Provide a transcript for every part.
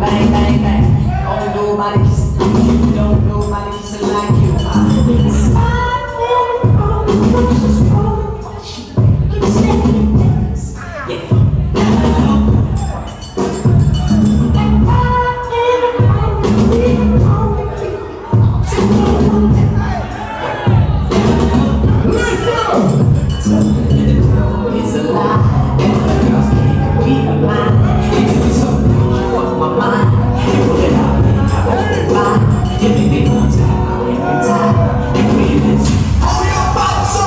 bang, bang, bang. Don't nobody kiss like you, don't nobody kiss it like you. It's a lie, girls can't compete with mine. You do so good, you fuck my mind. You pull it out, I won't ride. You make me one time, I win every time. You win it. Oh, your bounce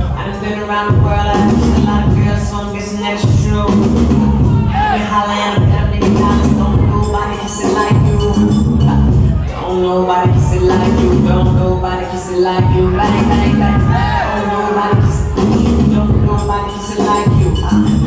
I done been around the world, I done kissed a lot of girls, so I'm guessing that's true. You holla at them, get them nigga dollars, don't nobody kiss it like you. Don't nobody kiss it like you, don't nobody kiss it like you. Bang, bang, bang. Don't nobody kiss it like you, don't nobody kiss it like you.